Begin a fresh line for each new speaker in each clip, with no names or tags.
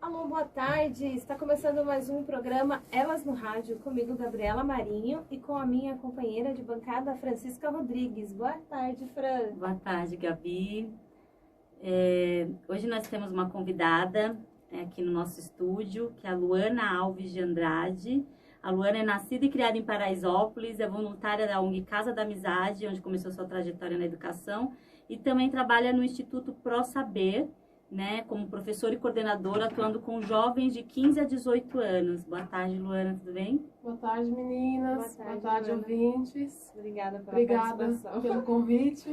Alô, boa tarde. Está começando mais um programa Elas no Rádio, comigo, Gabriela Marinho, e com a minha companheira de bancada, Francisca Rodrigues. Boa tarde, Fran.
Boa tarde, Gabi. Hoje nós temos uma convidada aqui no nosso estúdio, que é a Luana Alves de Andrade. A Luana é nascida e criada em Paraisópolis, é voluntária da ONG Casa da Amizade, onde começou sua trajetória na educação, e também trabalha no Instituto ProSaber, né, como professora e coordenadora, atuando com jovens de 15 a 18 anos. Boa tarde, Luana, tudo bem?
Boa tarde, meninas. Boa tarde, ouvintes.
Obrigada pela participação.
Pelo convite.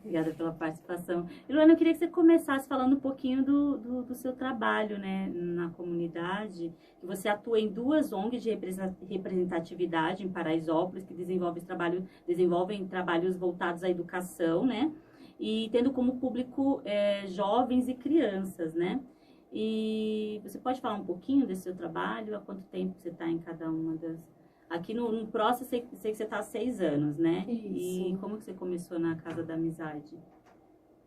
Obrigada pela participação. E, Luana, eu queria que você começasse falando um pouquinho do seu trabalho, né, na comunidade, que você atua em duas ONGs de representatividade em Paraisópolis, que desenvolvem trabalhos voltados à educação, né? E tendo como público jovens e crianças, né? E você pode falar um pouquinho desse seu trabalho? Há quanto tempo você está em cada uma das... Aqui no PROS, eu sei que você está há 6 anos, né?
Isso.
E como que você começou na Casa da Amizade?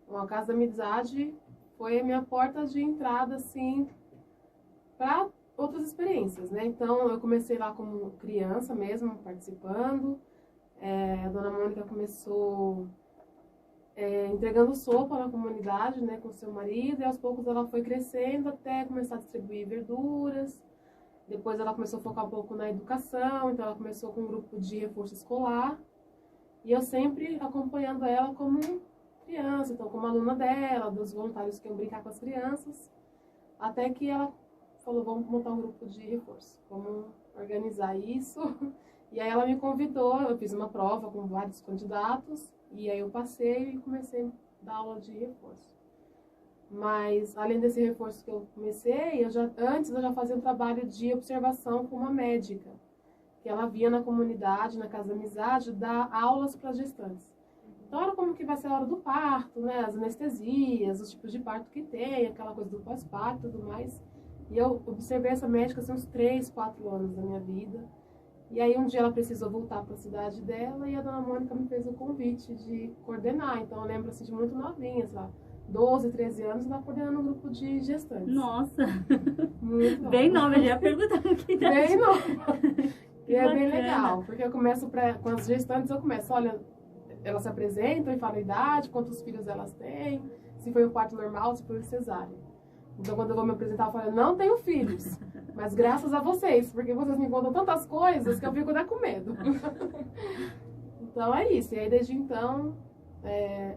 Bom, a Casa da Amizade foi a minha porta de entrada, assim, para outras experiências, né? Então, eu comecei lá como criança mesmo, participando. A Dona Mônica começou... entregando sopa na comunidade, né, com seu marido, e aos poucos ela foi crescendo até começar a distribuir verduras. Depois ela começou a focar um pouco na educação, então ela começou com um grupo de reforço escolar, e eu sempre acompanhando ela como criança, então como aluna dela, dos voluntários que iam brincar com as crianças, até que ela falou, vamos montar um grupo de reforço, vamos organizar isso. E aí ela me convidou, eu fiz uma prova com vários candidatos, e aí eu passei e comecei a dar aula de reforço. Mas, além desse reforço que eu comecei, antes eu já fazia um trabalho de observação com uma médica, que ela via na comunidade, na Casa da Amizade, dar aulas para gestantes. Então era como que vai ser a hora do parto, né, as anestesias, os tipos de parto que tem, aquela coisa do pós-parto e tudo mais. E eu observei essa médica assim, uns 3, 4 anos da minha vida. E aí um dia ela precisou voltar para a cidade dela e a Dona Mônica me fez o convite de coordenar. Então eu lembro assim, de muito novinhas lá, 12, 13 anos, ela coordenando um grupo de gestantes.
Nossa!
Muito nova.
Bem nova, já ia perguntar que idade.
Bem nova. E é bem
bacana.
legal, porque eu começo com as gestantes, eu começo, olha, elas se apresentam e falam a idade, quantos filhos elas têm, se foi um parto normal, se foi um cesárea. Então, quando eu vou me apresentar, eu falo, não tenho filhos, mas graças a vocês, porque vocês me contam tantas coisas que eu fico até com medo. Então, é isso. E aí, desde então,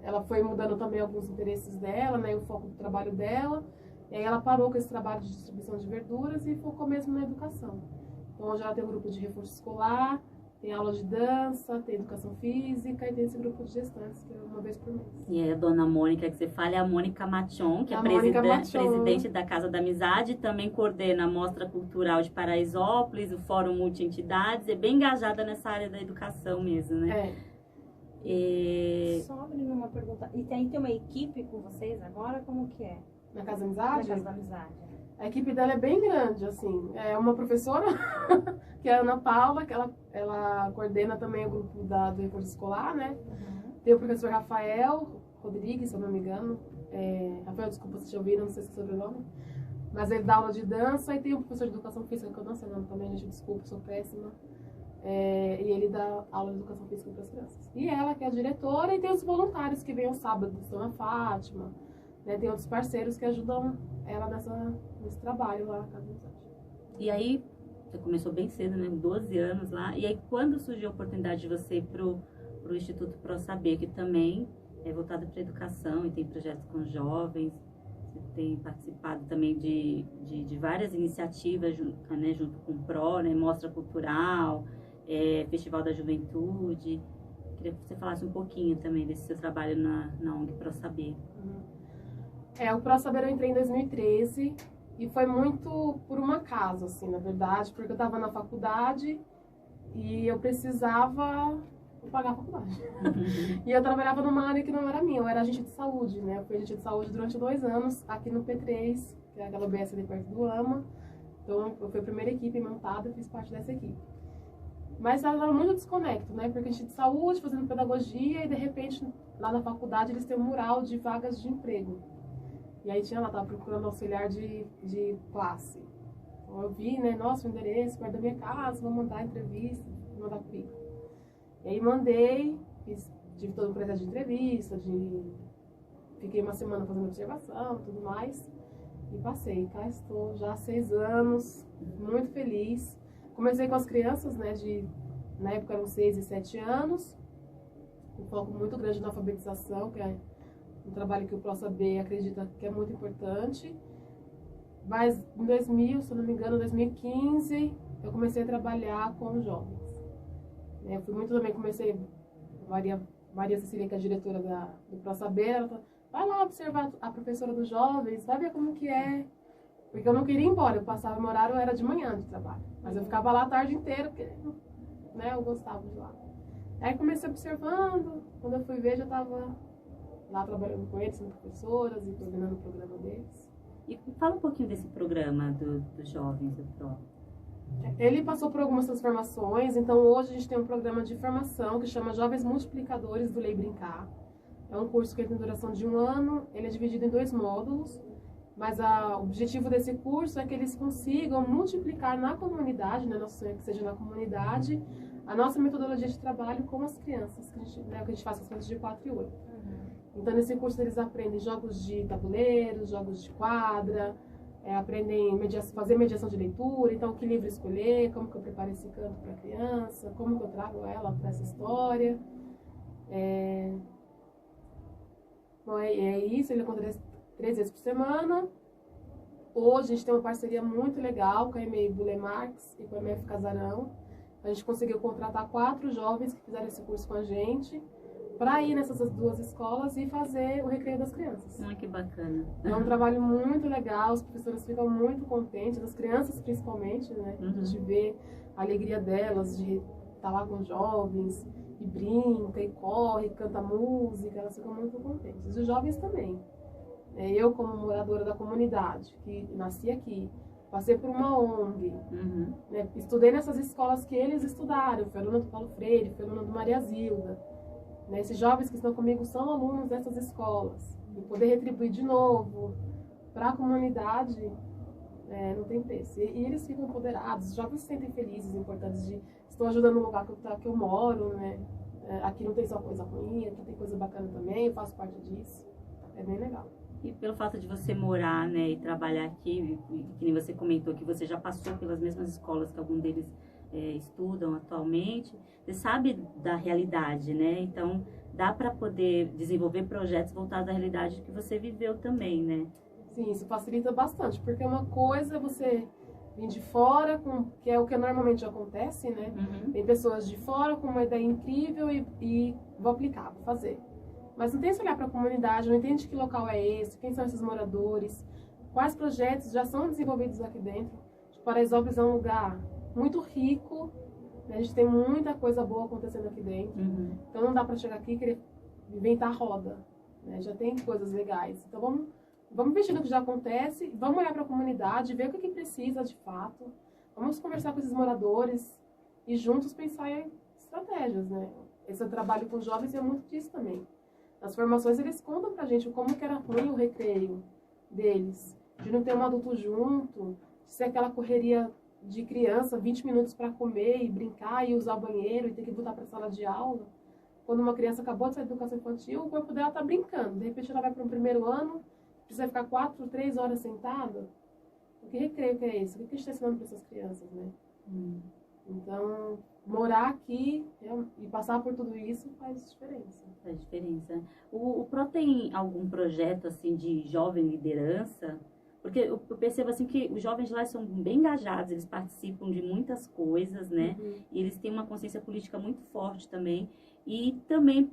ela foi mudando também alguns interesses dela, né, o foco do trabalho dela. E aí, ela parou com esse trabalho de distribuição de verduras e focou mesmo na educação. Então, hoje ela tem um grupo de reforço escolar, tem aula de dança, tem educação física e tem esse grupo de gestantes, que é uma vez por mês.
E a Dona Mônica, que você fala, é a Mônica Machon, que é presidente da Casa da Amizade, também coordena a Mostra Cultural de Paraisópolis, o Fórum Multi-Entidades, é bem engajada nessa área da educação mesmo, né?
Só abrindo uma pergunta, e aí tem uma equipe com vocês agora, como que é?
Na Casa da Amizade?
Na Casa da Amizade.
A equipe dela é bem grande, assim. É uma professora, que é a Ana Paula, que ela coordena também o grupo do reforço escolar, né? Uhum. Tem o professor Rafael Rodrigues, se eu não me engano. Rafael, desculpa se te ouviram, não sei se é sobrenome. Mas ele dá aula de dança. E tem o professor de educação física, que eu não sei o nome também, gente, desculpa, sou péssima. E ele dá aula de educação física para as crianças. E ela, que é a diretora, e tem os voluntários que vêm aos sábados, são a Fátima. Né, tem outros parceiros que ajudam ela nesse trabalho lá na Casa da Amizade.
E aí, você começou bem cedo, né? 12 anos lá. E aí, quando surgiu a oportunidade de você ir pro Instituto ProSaber, que também é voltado para a educação e tem projetos com jovens, você tem participado também de várias iniciativas junto com o PRO, né? Mostra Cultural, Festival da Juventude. Queria que você falasse um pouquinho também desse seu trabalho na ONG ProSaber.
O ProSaber eu entrei em 2013 e foi muito por um acaso, assim, na verdade, porque eu estava na faculdade e eu precisava pagar a faculdade. E eu trabalhava numa área que não era minha, eu era agente de saúde, né? Eu fui agente de saúde durante 2 anos aqui no P3, que é aquela UBS ali perto do AMA. Então, eu fui a primeira equipe montada e fiz parte dessa equipe. Mas ela era muito desconecto, né? Porque a gente de saúde, fazendo pedagogia, e de repente, lá na faculdade, eles têm um mural de vagas de emprego. E E aí tinha lá, tava procurando auxiliar de classe. Então eu vi, né, nossa, o endereço perto da minha casa, vou mandar entrevista, vou mandar currículo. E aí mandei, tive todo o processo de entrevista, fiquei uma semana fazendo observação e tudo mais. E passei, cá estou já há 6 anos, muito feliz. Comecei com as crianças, né, na época eram 6 e 7 anos, um foco muito grande na alfabetização, que é um trabalho que o ProSaber acredita que é muito importante. Mas em 2000, se eu não me engano, 2015, eu comecei a trabalhar com jovens. Eu fui muito também, comecei, Maria Cecília, que é a diretora do ProSaber, ela falou, vai lá observar a professora dos jovens, vai ver como que é. Porque eu não queria ir embora, eu passava, meu horário era de manhã de trabalho. Mas eu ficava lá a tarde inteira, porque, né, eu gostava de lá. Aí comecei observando, quando eu fui ver, já estava lá trabalhando com eles, sendo professoras e coordenando o programa deles.
E fala um pouquinho desse programa dos jovens do PRO.
Ele passou por algumas transformações, então hoje a gente tem um programa de formação que chama Jovens Multiplicadores do Lei Brincar. É um curso que tem duração de 1 ano, ele é dividido em 2 módulos, mas o objetivo desse curso é que eles consigam multiplicar na comunidade, né, nosso sonho é que seja na comunidade, a nossa metodologia de trabalho com as crianças, que a gente faz com as crianças de 4 e 8. Então nesse curso eles aprendem jogos de tabuleiro, jogos de quadra, aprendem fazer mediação de leitura, então que livro escolher, como que eu preparo esse canto para a criança, como que eu trago ela para essa história. Bom, é isso, ele acontece 3 vezes por semana. Hoje a gente tem uma parceria muito legal com a EMEI Bule Marx e com a MF Casarão. A gente conseguiu contratar 4 jovens que fizeram esse curso com a gente para ir nessas 2 escolas e fazer o recreio das crianças.
Que bacana.
É um trabalho muito legal, as professoras ficam muito contentes, as crianças principalmente, né? A gente vê a alegria delas de estar lá com os jovens, e brinca, e corre, canta música, elas ficam muito contentes. E os jovens também. Eu, como moradora da comunidade, que nasci aqui, passei por uma ONG, né? Estudei nessas escolas que eles estudaram, fui aluna do Paulo Freire, fui aluna do Maria Zilda. Esses jovens que estão comigo são alunos dessas escolas. E poder retribuir de novo para a comunidade não tem preço. E eles ficam empoderados, os jovens se sentem felizes, importantes de estou ajudando no lugar que eu moro, né? Aqui não tem só coisa ruim, aqui tem coisa bacana também, eu faço parte disso. É bem legal.
E pelo fato de você morar, né, e trabalhar aqui, que nem você comentou que você já passou pelas mesmas escolas que algum deles estudam atualmente, você sabe da realidade, né? Então, dá para poder desenvolver projetos voltados à realidade que você viveu também, né?
Sim, isso facilita bastante, porque uma coisa é você vir de fora, que é o que normalmente acontece, né? Tem pessoas de fora com uma ideia incrível e vou aplicar, vou fazer. Mas não tem que olhar para a comunidade, não entende que local é esse, quem são esses moradores, quais projetos já são desenvolvidos aqui dentro. Paraisópolis é um lugar muito rico, né? A gente tem muita coisa boa acontecendo aqui dentro. Então não dá para chegar aqui e querer inventar roda, né? Já tem coisas legais. Então vamos investir no que já acontece, vamos olhar para a comunidade, ver o que precisa de fato. Vamos conversar com esses moradores e juntos pensar em estratégias, né? Esse trabalho com jovens é muito disso também. Nas formações eles contam pra gente como que era ruim o recreio deles, de não ter um adulto junto, de ser aquela correria de criança, 20 minutos para comer e brincar e usar o banheiro e ter que voltar para a sala de aula. Quando uma criança acabou de sair da educação infantil, o corpo dela está brincando. De repente ela vai para um 1º ano, precisa ficar 4, 3 horas sentada. Que recreio que é esse? O que a gente está ensinando para essas crianças, né? Então, morar aqui e passar por tudo isso faz diferença.
Faz diferença. O PRO tem algum projeto assim de jovem liderança? Porque eu percebo assim que os jovens lá são bem engajados, eles participam de muitas coisas, né? E eles têm uma consciência política muito forte também. E também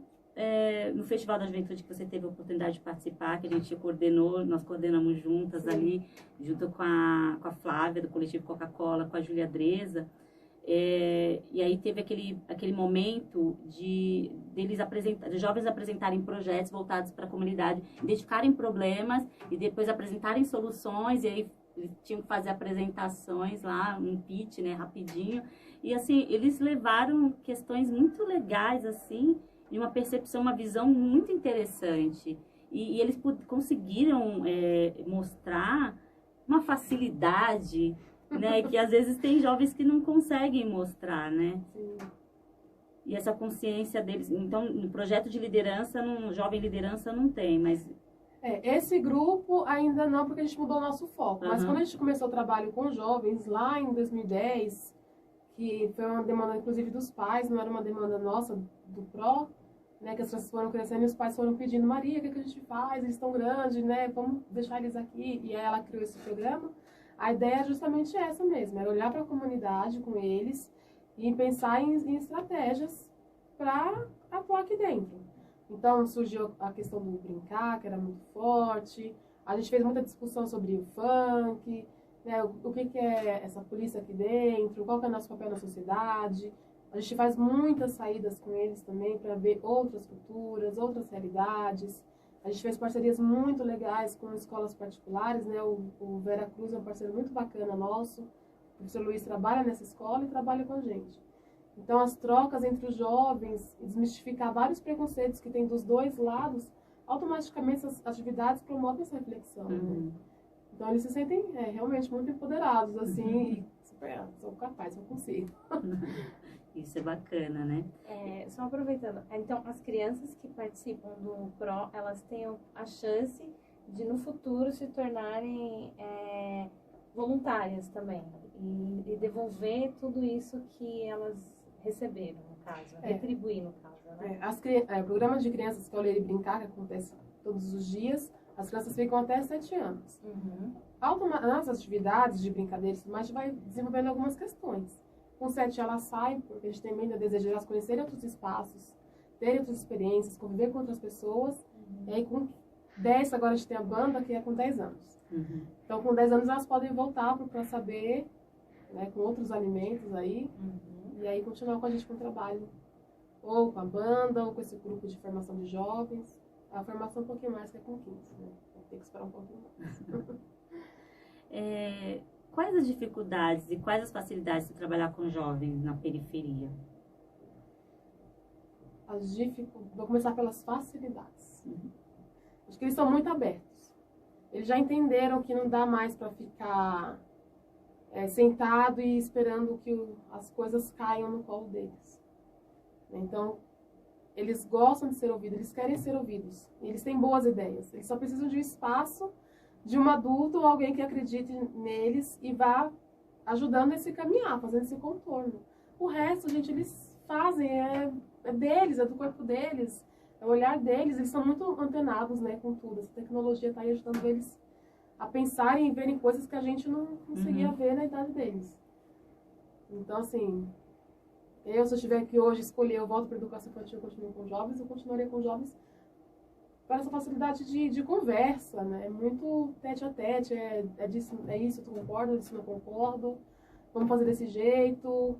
no Festival da Juventude que você teve a oportunidade de participar, que a gente coordenou, nós coordenamos juntas ali, junto com a Flávia, do Coletivo Coca-Cola, com a Júlia Dresa. E aí teve aquele momento de jovens apresentarem projetos voltados para a comunidade, identificarem problemas e depois apresentarem soluções, e aí eles tinham que fazer apresentações lá, um pitch, né, rapidinho. E assim, eles levaram questões muito legais, assim, e uma percepção, uma visão muito interessante. e eles conseguiram mostrar uma facilidade, né, que às vezes tem jovens que não conseguem mostrar, né?
Sim.
E essa consciência deles. Então, no projeto de liderança, no jovem liderança não tem, mas...
Esse grupo ainda não, porque a gente mudou o nosso foco. Mas
Uhum.
quando a gente começou o trabalho com jovens, lá em 2010, que foi uma demanda, inclusive, dos pais, não era uma demanda nossa, do PRO, né, que as crianças foram crescendo e os pais foram pedindo, Maria, o que a gente faz? Eles estão grandes, né? Vamos deixar eles aqui. E aí ela criou esse programa. A ideia é justamente essa mesmo, era olhar para a comunidade com eles e pensar em estratégias para atuar aqui dentro. Então surgiu a questão do brincar, que era muito forte. A gente fez muita discussão sobre o funk, né, o que é essa polícia aqui dentro, qual que é o nosso papel na sociedade. A gente faz muitas saídas com eles também para ver outras culturas, outras realidades. A gente fez parcerias muito legais com escolas particulares, né? O Vera Cruz é um parceiro muito bacana nosso. O professor Luiz trabalha nessa escola e trabalha com a gente. Então, as trocas entre os jovens, desmistificar vários preconceitos que tem dos dois lados, automaticamente essas atividades promovem essa reflexão.
Uhum.
Né? Então, eles se sentem realmente muito empoderados, assim, e super, são capazes, eu consigo.
Isso é bacana, né?
Só aproveitando, então as crianças que participam do PRO, elas têm a chance de no futuro se tornarem voluntárias também e devolver tudo isso que elas receberam, no caso, retribuir no caso, né?
O programa de crianças que é o Ler e Brincar, que acontece todos os dias, as crianças ficam até 7 anos.
Uhum.
Nas atividades de brincadeiras, mas a gente vai desenvolvendo algumas questões. Com 7 ela sai, porque a gente tem ainda desejo de elas conhecerem outros espaços, terem outras experiências, conviver com outras pessoas. Uhum. E aí com 10, agora a gente tem a banda, que é com 10 anos.
Uhum.
Então com 10 anos elas podem voltar para saber, né, com outros alimentos aí, e aí continuar com a gente com o trabalho. Ou com a banda, ou com esse grupo de formação de jovens. A formação um pouquinho mais que é com 15, né? Tem que esperar um pouquinho mais.
Quais as dificuldades e quais as facilidades de trabalhar com jovens na periferia?
Vou começar pelas facilidades. Acho que eles são muito abertos. Eles já entenderam que não dá mais para ficar sentado e esperando que as coisas caiam no colo deles. Então, eles gostam de ser ouvidos, eles querem ser ouvidos. Eles têm boas ideias. Eles só precisam de um espaço, de um adulto ou alguém que acredite neles e vá ajudando a se caminhar, fazendo esse contorno. O resto, gente, eles fazem, é deles, é do corpo deles, é o olhar deles. Eles são muito antenados, né, com tudo. Essa tecnologia está aí ajudando eles a pensarem e verem coisas que a gente não conseguia ver na idade deles. Então, assim, se eu tiver que hoje escolher, eu volto para a educação infantil, eu continuo com jovens, eu continuaria com jovens para essa facilidade de conversa, né? É muito tete a tete, é isso, tu concorda, isso não concordo, vamos fazer desse jeito.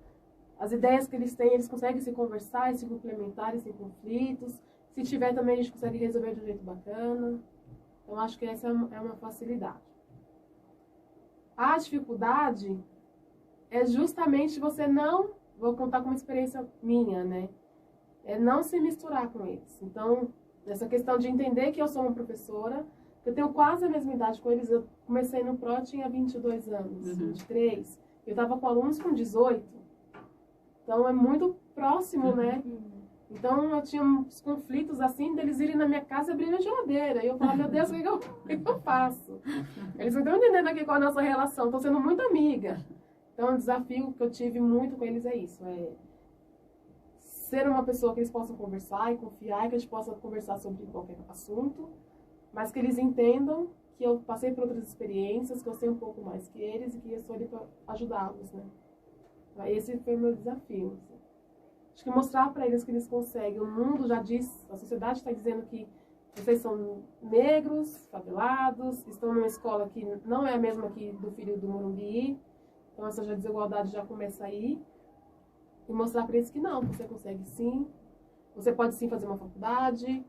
As ideias que eles têm, eles conseguem se conversar e se complementar sem conflitos. Se tiver também, a gente consegue resolver de um jeito bacana. Então, acho que essa é uma facilidade. A dificuldade é justamente você não... Vou contar com uma experiência minha, né? É não se misturar com eles. Então, essa questão de entender que eu sou uma professora, eu tenho quase a mesma idade com eles. Eu comecei no PRO, tinha 22 anos, 23. Eu estava com alunos com 18. Então, é muito próximo, né? Então, eu tinha uns conflitos, assim, deles irem na minha casa e abrirem a geladeira. E eu falava, meu Deus, o que eu faço? Eles não estão entendendo aqui qual é a nossa relação. Estão sendo muito amiga. Então, o desafio que eu tive muito com eles é isso. É ser uma pessoa que eles possam conversar e confiar, que a gente possa conversar sobre qualquer assunto, mas que eles entendam que eu passei por outras experiências, que eu sei um pouco mais que eles e que eu estou ali para ajudá-los, né? Esse foi o meu desafio. Assim. Acho que mostrar para eles que eles conseguem. O mundo já diz, a sociedade está dizendo que vocês são negros, favelados, estão numa escola que não é a mesma que do filho do Morumbi. Então essa desigualdade já começa aí. E mostrar para eles que não, você consegue sim. Você pode sim fazer uma faculdade.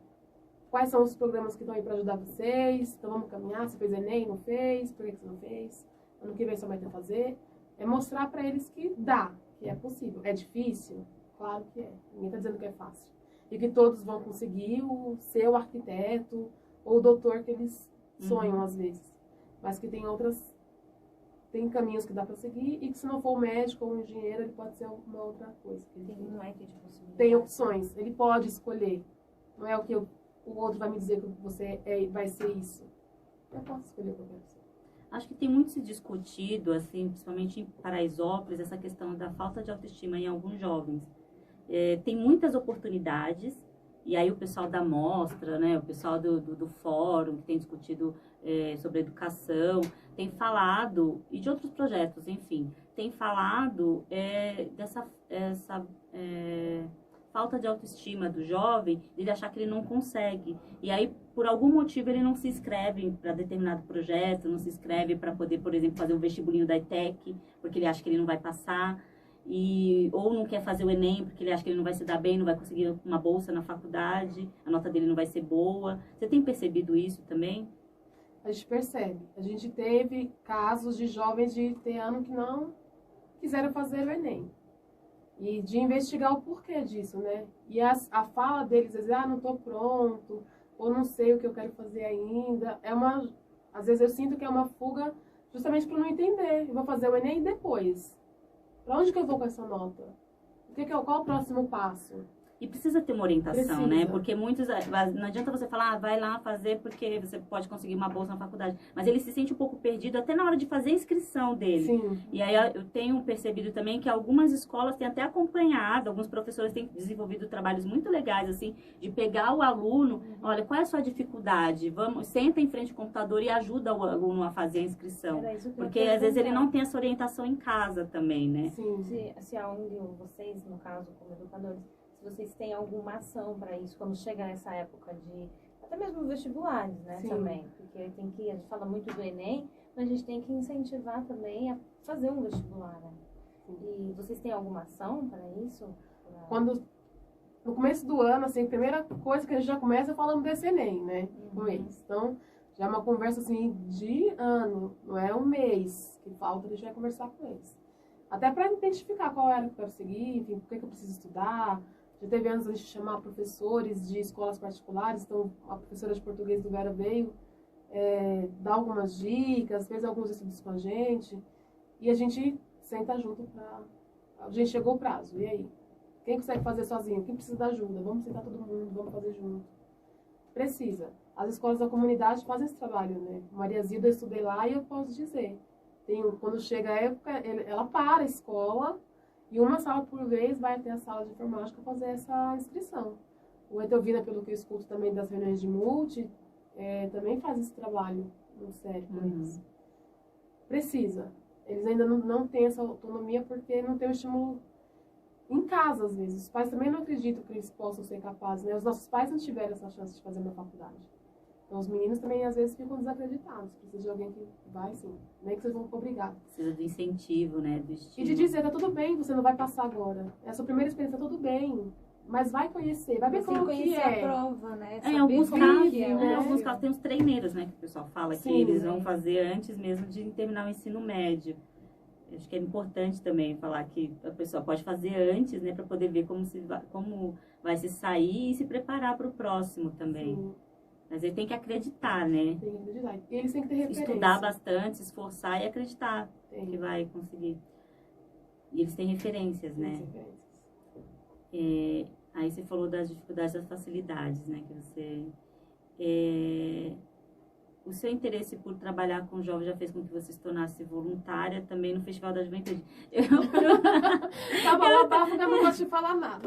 Quais são os programas que estão aí para ajudar vocês? Então vamos caminhar. Você fez Enem, não fez? Por que você não fez? Ano que vem você vai ter que fazer. É mostrar para eles que dá, que é possível. É difícil? Claro que é. Ninguém está dizendo que é fácil. E que todos vão conseguir ser o arquiteto ou o doutor que eles sonham às vezes. Mas que tem caminhos que dá para seguir e que se não for o médico ou o engenheiro, ele pode ser uma outra coisa.
Tem um leque de possibilidades.
Tem opções, ele pode escolher. Não é o que o outro vai me dizer que você vai ser isso. Eu posso escolher qualquer opção.
Acho que tem muito se discutido, assim, principalmente em Paraisópolis, essa questão da falta de autoestima em alguns jovens. Tem muitas oportunidades, e aí o pessoal da mostra, né, o pessoal do fórum, que tem discutido sobre educação, tem falado, e de outros projetos, enfim, tem falado dessa falta de autoestima do jovem, ele achar que ele não consegue. E aí, por algum motivo, ele não se inscreve para determinado projeto, não se inscreve para poder, por exemplo, fazer um vestibulinho da ETEC, porque ele acha que ele não vai passar, ou não quer fazer o Enem, porque ele acha que ele não vai se dar bem, não vai conseguir uma bolsa na faculdade, a nota dele não vai ser boa. Você tem percebido isso também?
A gente percebe. A gente teve casos de jovens de ter ano que não quiseram fazer o Enem. E de investigar o porquê disso, né? E a fala deles, às vezes, não estou pronto, ou não sei o que eu quero fazer ainda. Às vezes eu sinto que é uma fuga justamente para não entender. Eu vou fazer o Enem depois. Para onde que eu vou com essa nota? Qual é o próximo passo?
E precisa ter uma orientação,
Precisa.
Né? Porque muitos... Não adianta você falar, vai lá fazer porque você pode conseguir uma bolsa na faculdade. Mas ele se sente um pouco perdido até na hora de fazer a inscrição dele.
Sim.
E aí eu tenho percebido também que algumas escolas têm até acompanhado, alguns professores têm desenvolvido trabalhos muito legais, assim, de pegar o aluno, olha, qual é a sua dificuldade? Senta em frente ao computador e ajuda o aluno a fazer a inscrição. Porque às vezes ele não tem essa orientação em casa também, né?
Sim.
Se a ONG, vocês, no caso, como educadores, se vocês têm alguma ação para isso, quando chega nessa época de, até mesmo vestibulares, né,
Sim.
também, porque a gente fala muito do Enem, mas a gente tem que incentivar também a fazer um vestibular, né? E vocês têm alguma ação para isso?
No começo do ano, assim, a primeira coisa que a gente já começa é falando desse Enem, né, com eles. Então, já é uma conversa, assim, de ano, não é um mês que falta, a gente vai conversar com eles. Até para identificar qual era que eu quero seguir, enfim, por que eu preciso estudar. Já teve anos a gente chamar professores de escolas particulares, então a professora de português do Vera veio dar algumas dicas, fez alguns estudos com a gente, e a gente senta junto para... A gente chegou o prazo, e aí? Quem consegue fazer sozinho? Quem precisa de ajuda? Vamos sentar todo mundo, vamos fazer junto. Precisa. As escolas da comunidade fazem esse trabalho, né? Maria Zilda, eu estudei lá e eu posso dizer. Quando chega a época, ela para a escola, e uma sala por vez vai até a sala de informática fazer essa inscrição. O Etelvina, pelo que eu escuto também das reuniões de multi, também faz esse trabalho muito sério com eles. Precisa. Eles ainda não têm essa autonomia porque não tem o estímulo em casa, às vezes. Os pais também não acreditam que eles possam ser capazes, né? Os nossos pais não tiveram essa chance de fazer uma faculdade. Então, os meninos também, às vezes, ficam desacreditados. Precisa de alguém que vai, sim. Nem que vocês vão obrigados.
Precisa do incentivo, né? Do estímulo.
E de dizer, tá tudo bem, você não vai passar agora. É a sua primeira experiência, tá tudo bem. Mas vai conhecer, vai ver como que é.
A prova, né?
Em alguns casos,
em
alguns casos tem os treineiros, né? Que o pessoal fala que eles vão fazer antes mesmo de terminar o ensino médio. Acho que é importante também falar que a pessoa pode fazer antes, né? Para poder ver como vai se sair e se preparar para o próximo também.
Sim.
Mas ele tem que acreditar, né?
Tem que acreditar. E eles têm que ter referência.
Estudar bastante, se esforçar e acreditar
Tem.
que vai conseguir. E eles têm referências,
Tem
né?
referências.
Aí você falou das dificuldades e das facilidades, né? Que você... O seu interesse por trabalhar com jovens já fez com que você se tornasse voluntária também no Festival da Juventude.
Tá bom, eu não posso te falar nada.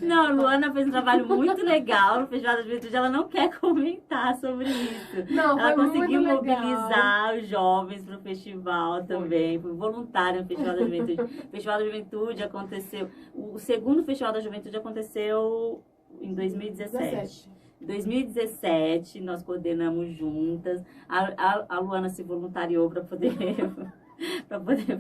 Não, a Luana fez um trabalho muito legal no Festival da Juventude. Ela não quer comentar sobre isso.
Não,
ela conseguiu
muito
mobilizar os jovens para o festival também. Foi voluntária no Festival da Juventude. O Festival da Juventude aconteceu... O segundo Festival da Juventude aconteceu em 2017. Em 2017, nós coordenamos juntas. A Luana se voluntariou para poder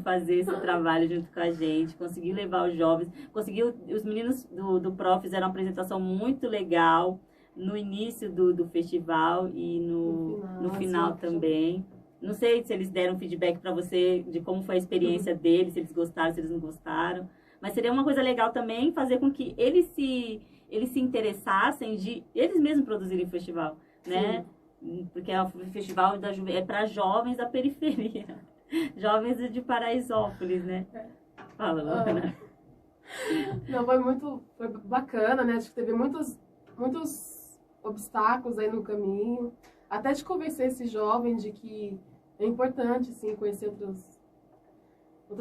fazer esse trabalho junto com a gente. Conseguiu levar os jovens. Os meninos do Prof fizeram uma apresentação muito legal no início do festival e no final também. Não sei se eles deram feedback para você de como foi a experiência deles, se eles gostaram, se eles não gostaram. Mas seria uma coisa legal também fazer com que eles se interessassem de eles mesmos produzirem o festival, né? porque é o festival é para jovens da periferia, jovens de Paraisópolis, né? Fala, Luana.
Não, foi bacana, né? Acho que teve muitos obstáculos aí no caminho, até de convencer esse jovem de que é importante, sim, conhecer outras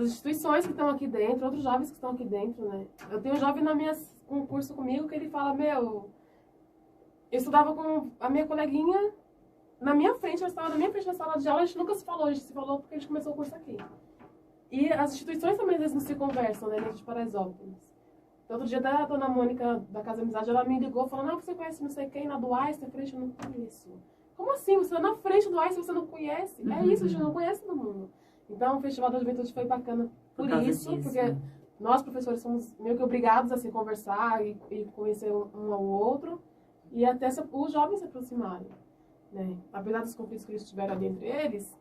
instituições que estão aqui dentro, outros jovens que estão aqui dentro, né? Eu tenho um jovem um curso comigo que ele fala, eu estudava com a minha coleguinha na minha frente, ela estava na minha frente na sala de aula, a gente nunca se falou, a gente se falou porque a gente começou o curso aqui. E as instituições também, às vezes, não se conversam, né, dentro de Paraisópolis. Então, outro dia, a dona Mônica, da Casa Amizade, ela me ligou, falando, você conhece não sei quem, lá do Einstein? Eu falei, eu não conheço. Como assim? Você está na frente do Einstein, você não conhece? É isso, a gente não conhece todo mundo. Então, o Festival da Juventude foi bacana por isso, porque nós, professores, somos meio que obrigados a se conversar e conhecer um ao outro, e até os jovens se aproximarem, né? Apesar dos conflitos que eles tiveram ali entre eles,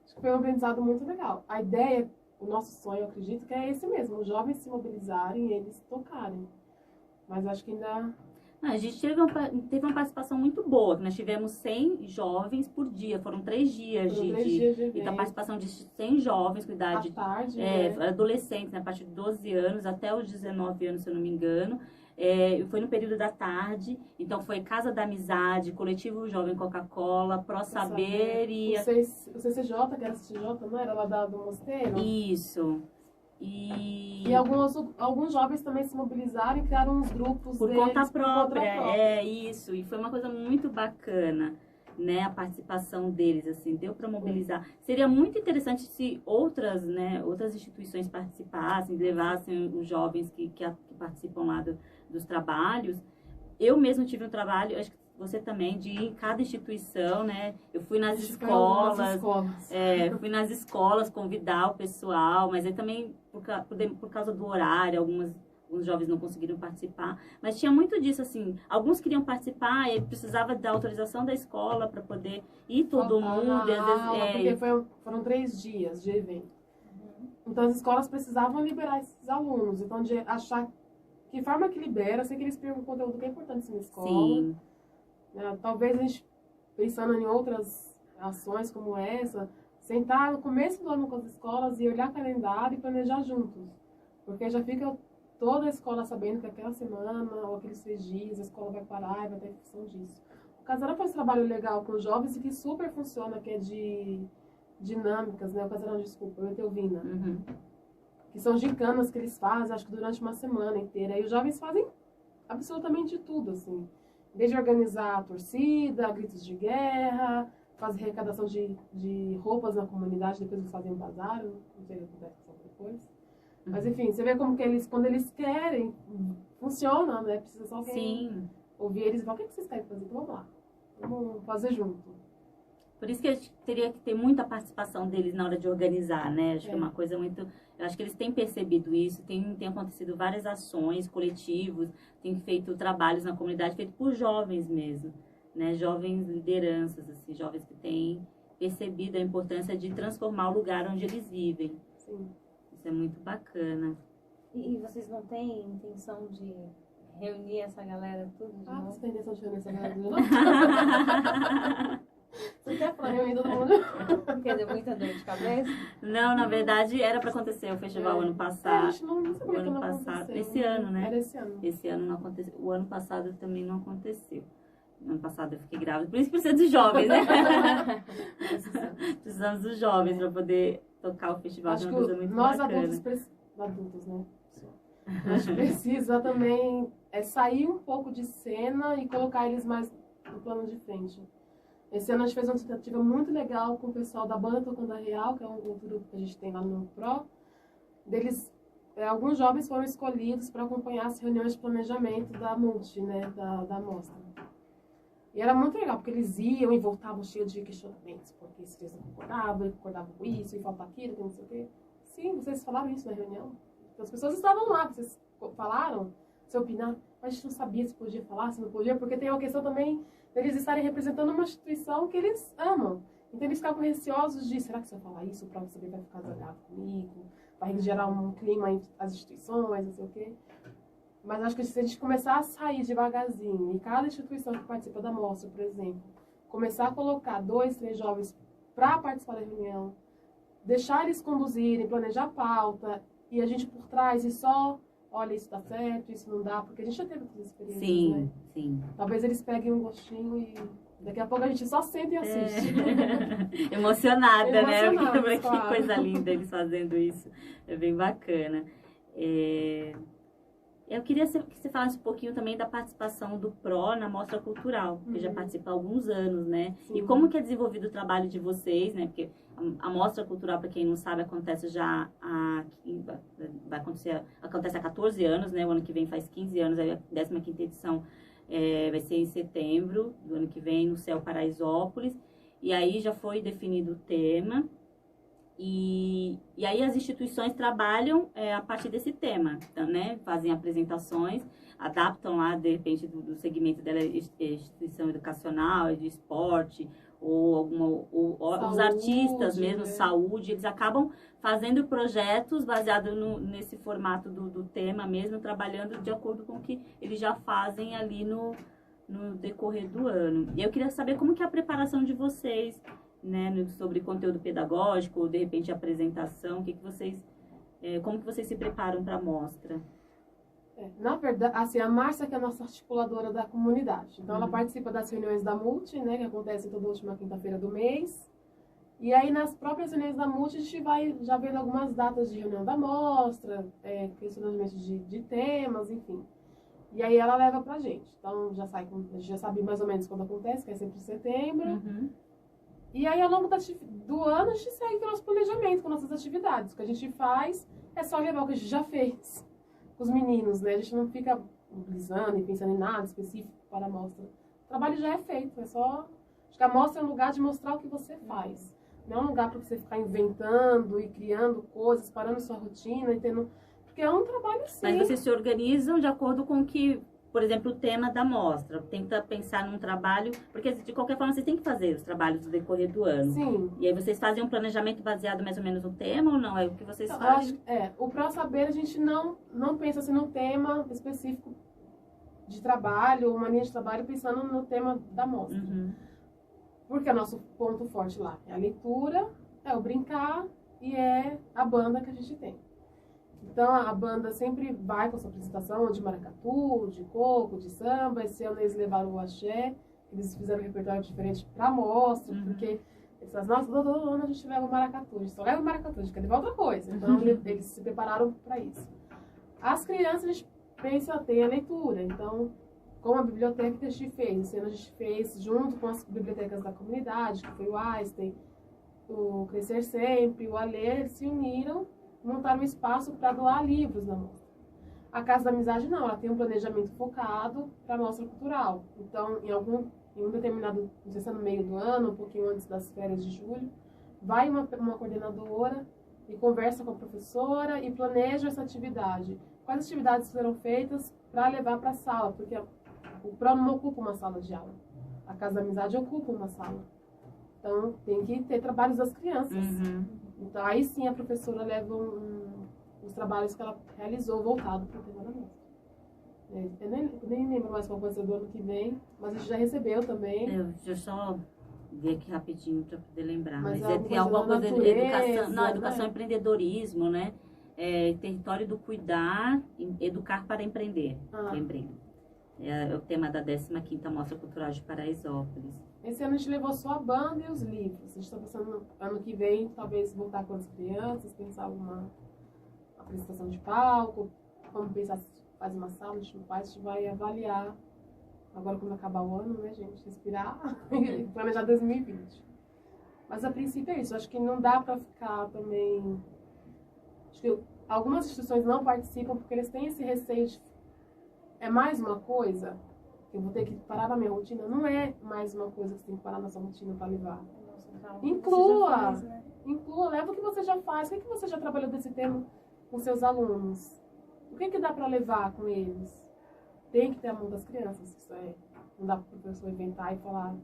acho que foi um aprendizado muito legal. A ideia, o nosso sonho, eu acredito, que é esse mesmo, os jovens se mobilizarem e eles tocarem. Mas acho que ainda...
A gente teve uma participação muito boa, nós tivemos 100 jovens por dia, foram 3 dias de participação de 100 jovens com idade,
à tarde,
adolescentes, né, a partir de 12 anos até os 19 anos, se eu não me engano. Foi no período da tarde, então foi Casa da Amizade, Coletivo Jovem Coca-Cola, Pro Saber e...
O CCJ, que era CCJ, não era lá do Mosteiro?
Isso.
E alguns jovens também se mobilizaram e criaram uns grupos
por conta própria. Isso. E foi uma coisa muito bacana, né? A participação deles, assim, deu para mobilizar. Seria muito interessante se outras instituições participassem, levassem os jovens que participam lá dos trabalhos. Eu mesmo tive um trabalho, acho que você também, de ir em cada instituição, né? Eu fui nas escolas. Fui nas escolas convidar o pessoal, mas aí também, por causa do horário, alguns jovens não conseguiram participar. Mas tinha muito disso, assim, alguns queriam participar e precisava da autorização da escola para poder ir todo mundo. E às vezes,
porque foram 3 dias de evento. Então as escolas precisavam liberar esses alunos. Então, de achar que forma que libera, sei que eles pegam um conteúdo que é importante na escola.
Sim.
Talvez a gente, pensando em outras ações como essa, sentar no começo do ano com as escolas e olhar calendário e planejar juntos. Porque já fica toda a escola sabendo que aquela semana ou aqueles 3 dias a escola vai parar e vai ter função disso. O Casarão faz um trabalho legal com os jovens e que super funciona, que é de dinâmicas, né? O Casarão, desculpa, o Etelvina.
Uhum.
Que são gincanas que eles fazem, acho que durante uma semana inteira. E os jovens fazem absolutamente tudo, assim. Desde organizar a torcida, gritos de guerra, fazer arrecadação de roupas na comunidade, depois eles fazem um bazar, não sei o que vai fazer depois. Mas enfim, você vê como que eles, quando eles querem, funciona, né? Precisa só alguém ouvir eles e falar, o que vocês querem fazer? Então vamos lá, vamos fazer junto.
Por isso que a gente teria que ter muita participação deles na hora de organizar, né? Acho que é uma coisa muito... Eu acho que eles têm percebido isso, tem acontecido várias ações, coletivos, tem feito trabalhos na comunidade, feito por jovens mesmo, né? Jovens lideranças, assim, jovens que têm percebido a importância de transformar o lugar onde eles vivem.
Sim.
Isso é muito bacana.
E vocês não têm intenção de reunir essa galera tudo de novo?
Você tem intenção de reunir essa galera de novo? Você quer falar reunir todo mundo?
Porque deu muita dor de cabeça?
Não, na verdade era para acontecer o festival ano passado.
A gente não sabia
o ano
que não
passado.
aconteceu.
Esse ano, né?
Era esse ano.
Esse ano não aconteceu. O ano passado também não aconteceu. No ano passado eu fiquei grávida. Por isso precisa dos jovens, né? Precisamos dos jovens para poder tocar o festival.
Acho
é
que
uma coisa muito
nós
bacana.
adultos, né? A gente precisa também sair um pouco de cena e colocar eles mais no plano de frente. Esse ano a gente fez uma tentativa muito legal com o pessoal da Banda Tocando a Real, que é um grupo que a gente tem lá no PRO. Alguns jovens foram escolhidos para acompanhar as reuniões de planejamento da Multi, né, da mostra. E era muito legal, porque eles iam e voltavam cheios de questionamentos, porque se eles não concordavam com isso, e falta aquilo, que não sei o quê. Sim, vocês falaram isso na reunião. Então, as pessoas estavam lá, vocês falaram, se opinaram, mas a gente não sabia se podia falar, se não podia, porque tem uma questão também deles estarem representando uma instituição que eles amam. Então eles ficavam receosos de, será que se eu falar isso, o próprio saber vai ficar zangado comigo? Vai gerar um clima entre as instituições, não sei o quê. Mas acho que se a gente começar a sair devagarzinho, e cada instituição que participa da mostra, por exemplo, começar a colocar 2, 3 jovens para participar da reunião, deixar eles conduzirem, planejar a pauta, e a gente por trás e só, olha, isso dá certo, isso não dá, porque a gente já teve essas experiências,
Sim,
né?
sim.
Talvez eles peguem um gostinho e daqui a pouco a gente só senta e assiste.
Emocionada, né?
Emocionados,
Que
claro.
coisa linda eles fazendo isso. É bem bacana. Eu queria que você falasse um pouquinho também da participação do PRO na Mostra Cultural, que já participa há alguns anos, né?
Sim.
E como que é desenvolvido o trabalho de vocês, né? Porque a Mostra Cultural, para quem não sabe, acontece já acontece há 14 anos, né? O ano que vem faz 15 anos, aí a 15ª edição vai ser em setembro do ano que vem, no Céu Paraisópolis. E aí já foi definido o tema. E aí as instituições trabalham a partir desse tema, então, né? Fazem apresentações, adaptam lá, de repente, do segmento dela, instituição educacional, de esporte, ou os artistas mesmo, saúde, eles acabam fazendo projetos baseados nesse formato do tema mesmo, trabalhando de acordo com o que eles já fazem ali no decorrer do ano. E eu queria saber como que é a preparação de vocês, né, sobre conteúdo pedagógico, ou de repente apresentação, como que vocês se preparam para a mostra?
Na verdade, assim, a Márcia que é a nossa articuladora da comunidade. Então, ela participa das reuniões da Multi, né, que acontecem toda última quinta-feira do mês. E aí, nas próprias reuniões da Multi, a gente vai já vendo algumas datas de reunião da mostra, questionamentos de temas, enfim. E aí, ela leva pra gente. Então, a gente já sabe mais ou menos quando acontece, que é sempre em setembro. E aí, ao longo do ano, a gente segue com o nosso planejamento, com nossas atividades. O que a gente faz é só levar o que a gente já fez com os meninos, né? A gente não fica mobilizando e pensando em nada específico para a mostra. O trabalho já é feito, é só... Acho que a mostra é um lugar de mostrar o que você faz. Não é um lugar para você ficar inventando e criando coisas, parando sua rotina e tendo... Porque é um trabalho sim.
Mas vocês se organizam de acordo com o que... Por exemplo, o tema da mostra, tenta pensar num trabalho, porque de qualquer forma vocês têm que fazer os trabalhos no decorrer do ano.
Sim.
E aí vocês fazem um planejamento baseado mais ou menos no tema ou não? É o que vocês fazem?
O pró-saber a gente não pensa assim num tema específico de trabalho, uma linha de trabalho pensando no tema da mostra. Porque é nosso ponto forte lá é a leitura, é o brincar e é a banda que a gente tem. Então, a banda sempre vai com a sua apresentação de maracatu, de coco, de samba. Esse ano eles levaram o axé, eles fizeram um repertório diferente para a mostra, porque eles falaram, nossa, todo ano a gente leva o maracatu, a gente só leva o maracatu, a gente quer levar outra coisa. Então, eles se prepararam para isso. As crianças, a gente pensa, tem a leitura. Então, como a biblioteca que a gente fez, esse ano a gente fez junto com as bibliotecas da comunidade, que foi o Einstein, o Crescer Sempre, o Alê, eles se uniram, montar um espaço para doar livros na mostra. A Casa da Amizade não, ela tem um planejamento focado para a mostra cultural. Então, em um determinado, não sei se é no meio do ano, um pouquinho antes das férias de julho, vai uma coordenadora e conversa com a professora e planeja essa atividade. Quais atividades serão feitas para levar para a sala, porque o PRO não ocupa uma sala de aula. A Casa da Amizade ocupa uma sala. Então, tem que ter trabalhos das crianças. Então, aí sim a professora leva os trabalhos que ela realizou voltado para o tema da mostra. Eu nem lembro mais qual vai ser do ano que vem, mas a gente já recebeu também.
Deixa eu só ver aqui rapidinho para poder lembrar.
Mas
tem alguma coisa de educação, educação
né?
e empreendedorismo, né? Território do cuidar, educar para empreender. Lembrei. É o tema da 15ª Mostra Cultural de Paraisópolis.
Esse ano a gente levou só a banda e os livros. A gente está pensando ano que vem, talvez voltar com as crianças, pensar alguma apresentação de palco, vamos pensar se faz uma sala, a gente não faz, a gente vai avaliar agora quando acabar o ano, né, gente? Respirar e planejar 2020. Mas a princípio é isso. Eu acho que não dá para ficar também... Acho que algumas instituições não participam porque eles têm esse receio de... É mais uma coisa que eu vou ter que parar na minha rotina? Não é mais uma coisa que você tem que parar na sua rotina para levar. Inclua! Inclua, leva o que você já faz. O que você já trabalhou desse tema com seus alunos? O que dá para levar com eles? Tem que ter a mão das crianças. Isso é. Não dá para o professor inventar e falar.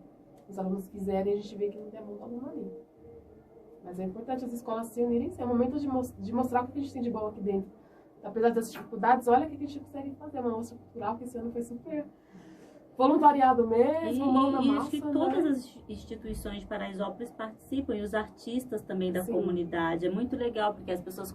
Os alunos quiserem, a gente vê que não tem a mão do aluno ali. Mas é importante as escolas se unirem. É o momento de mostrar o que a gente tem de bom aqui dentro. Apesar das dificuldades, olha o que a gente consegue fazer. Uma mostra cultural que esse ano foi super voluntariado mesmo, mão na
E
massa,
acho que
né?
todas as instituições de Paraisópolis participam, e os artistas também da
Sim.
comunidade. É muito legal, porque as pessoas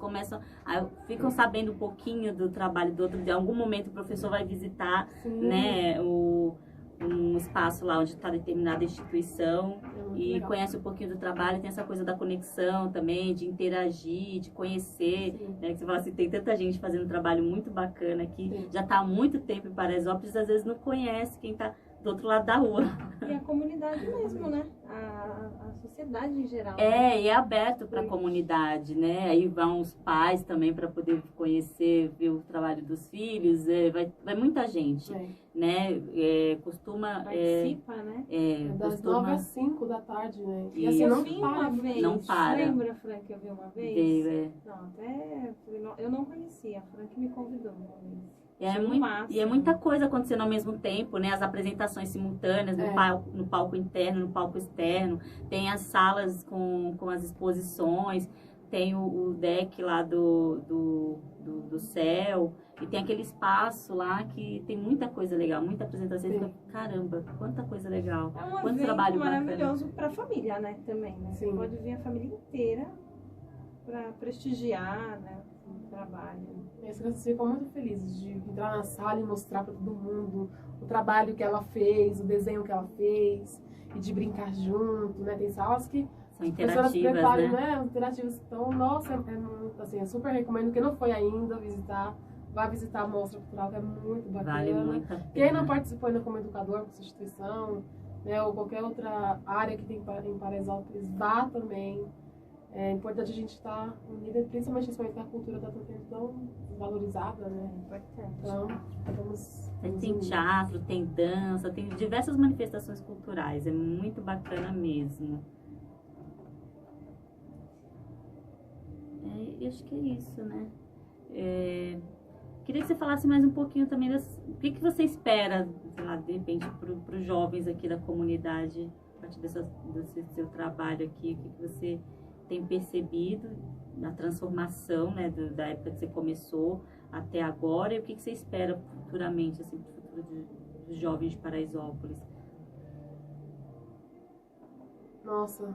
ficam sabendo um pouquinho do trabalho do outro. Em algum momento o professor vai visitar,
Sim.
né, um espaço lá onde está determinada instituição
muito
e
legal.
conhece um pouquinho do trabalho. Tem essa coisa da conexão também, de interagir, de conhecer,
Sim.
né, que você fala assim, tem tanta gente fazendo um trabalho muito bacana aqui,
Sim.
já está há muito tempo em Paraisópolis, às vezes não conhece quem está do outro lado da rua.
E a comunidade mesmo, né? A sociedade em geral.
E é aberto para a comunidade, né? Aí vão os pais também para poder conhecer, ver o trabalho dos filhos. Vai muita gente, né?
Participa, né?
Das 9 às 5 da tarde, né?
E
assim,
eu
não
vi
para.
uma vez.
Não para.
Lembra, Frank, que eu vi uma vez?
Veio,
Não, até eu não conhecia. A Frank me convidou uma vez.
E é muita coisa acontecendo ao mesmo tempo, né? As apresentações simultâneas no palco interno, no palco externo. Tem as salas com as exposições. Tem o deck lá do céu. E tem aquele espaço lá que tem muita coisa legal, muita apresentação. Você fica, caramba, quanta coisa legal.
É um
quanto
evento
trabalho
maravilhoso para a família, né? Também, né? Você
Sim.
pode vir a família inteira para prestigiar, né? O trabalho.
As crianças ficam muito felizes de entrar na sala e mostrar para todo mundo o trabalho que ela fez, o desenho que ela fez, e de brincar junto, né? Tem salas que
São
as pessoas
interativas,
preparam,
né?
Interativas. Então, nossa, assim, eu super recomendo. Quem não foi ainda visitar, vai visitar a Mostra Cultural, que é muito bacana.
Vale muito a pena.
Quem não participou ainda como educador, como instituição, né? Ou qualquer outra área que tem em Paraisópolis, vá também. É importante a gente estar unida, principalmente nesse momento que a cultura está tão valorizada, né?
É importante.
Então, vamos
Tem teatro, tem dança, tem diversas manifestações culturais. É muito bacana mesmo. Eu acho que é isso, né? Queria que você falasse mais um pouquinho também o que você espera, sei lá, de repente, para os jovens aqui da comunidade, a partir desse seu trabalho aqui, o que você tem percebido na transformação, né, da época que você começou até agora, e o que você espera futuramente, assim, para o futuro dos jovens de Paraisópolis?
Nossa.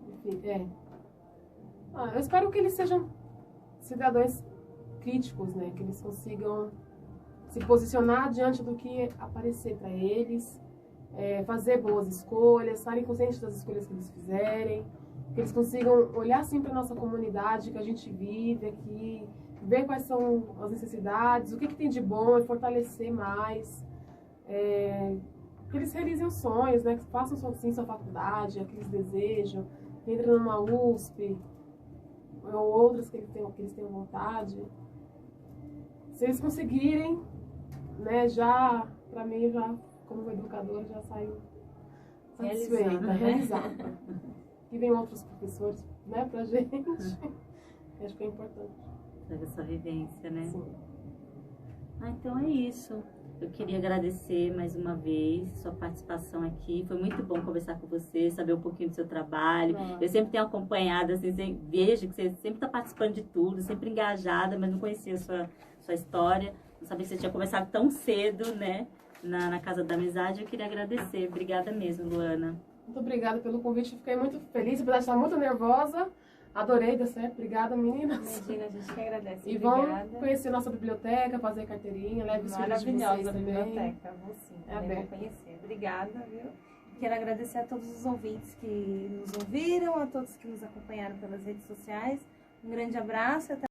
Enfim, eu espero que eles sejam cidadãos críticos, né? Que eles consigam se posicionar diante do que aparecer para eles, fazer boas escolhas, estarem conscientes das escolhas que eles fizerem, que eles consigam olhar assim para nossa comunidade que a gente vive aqui, ver quais são as necessidades, o que tem de bom e fortalecer mais, que eles realizem os sonhos, né? Que façam sim sua faculdade, a que eles desejam, que entrem numa USP ou outras que eles tenham vontade. Se eles conseguirem, né, para mim, como educadora, já saio satisfeita, realizada. E vem outros professores, né, pra gente. Acho que é importante.
Trazer essa vivência, né?
Sim.
Então é isso. Eu queria agradecer mais uma vez sua participação aqui. Foi muito bom conversar com você, saber um pouquinho do seu trabalho. Eu sempre tenho acompanhado, assim, vejo que você sempre está participando de tudo, sempre engajada, mas não conhecia a sua história. Não sabia que você tinha começado tão cedo, né, na Casa da Amizade. Eu queria agradecer. Obrigada mesmo, Luana.
Muito obrigada pelo convite. Fiquei muito feliz, apesar de estar muito nervosa. Adorei, deu certo. Obrigada, meninas.
Imagina, a gente que agradece.
E vão conhecer nossa biblioteca, fazer carteirinha, leve os filhos de vocês
maravilhosa a
também.
biblioteca, vou sim. Vou conhecer. Obrigada, viu? Quero agradecer a todos os ouvintes que nos ouviram, a todos que nos acompanharam pelas redes sociais. Um grande abraço e até